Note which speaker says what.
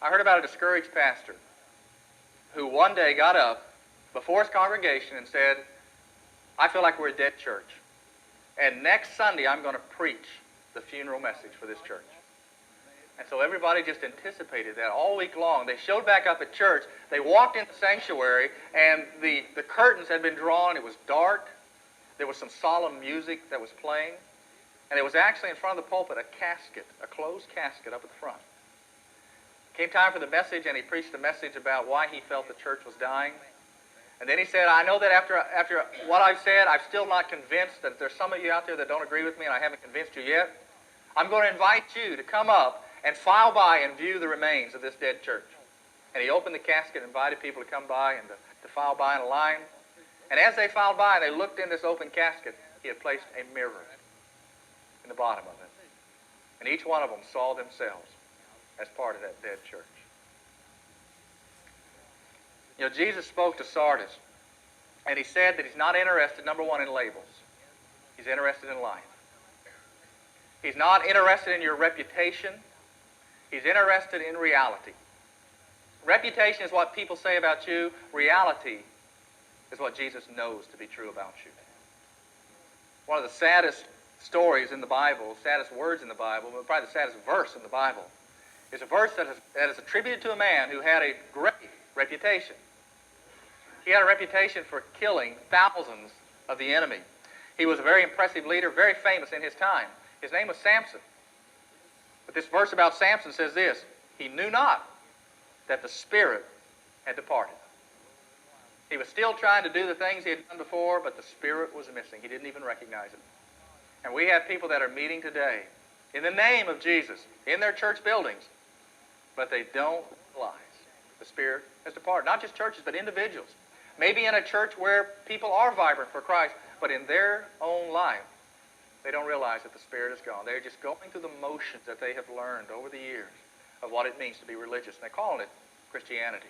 Speaker 1: I heard about a discouraged pastor who one day got up before his congregation and said, I feel like we're a dead church. And next Sunday, I'm going to preach the funeral message for this church. And so everybody just anticipated that all week long. They showed back up at church. They walked in the sanctuary, and the curtains had been drawn. It was dark. There was some solemn music that was playing. And there was actually in front of the pulpit a casket, a closed casket up at the front. Came time for the message, and he preached a message about why he felt the church was dying. And then he said, I know that after what I've said, I'm still not convinced that there's some of you out there that don't agree with me, and I haven't convinced you yet. I'm going to invite you to come up and file by and view the remains of this dead church. And he opened the casket and invited people to come by and to file by in a line. And as they filed by and they looked in this open casket, he had placed a mirror in the bottom of it. And each one of them saw themselves as part of that dead church. You know, Jesus spoke to Sardis, and he said that he's not interested, number one, in labels. He's interested in life. He's not interested in your reputation. He's interested in reality. Reputation is what people say about you. Reality is what Jesus knows to be true about you. One of the saddest stories in the Bible, saddest words in the Bible, but probably the saddest verse in the Bible, is a verse that is attributed to a man who had a great reputation. He had a reputation for killing thousands of the enemy. He was a very impressive leader, very famous in his time. His name was Samson. But this verse about Samson says this, he knew not that the Spirit had departed. He was still trying to do the things he had done before, but the Spirit was missing. He didn't even recognize it. And we have people that are meeting today in the name of Jesus in their church buildings, but they don't realize the Spirit has departed. Not just churches, but individuals. Maybe in a church where people are vibrant for Christ, but in their own life, they don't realize that the Spirit is gone. They're just going through the motions that they have learned over the years of what it means to be religious. And they're calling it Christianity.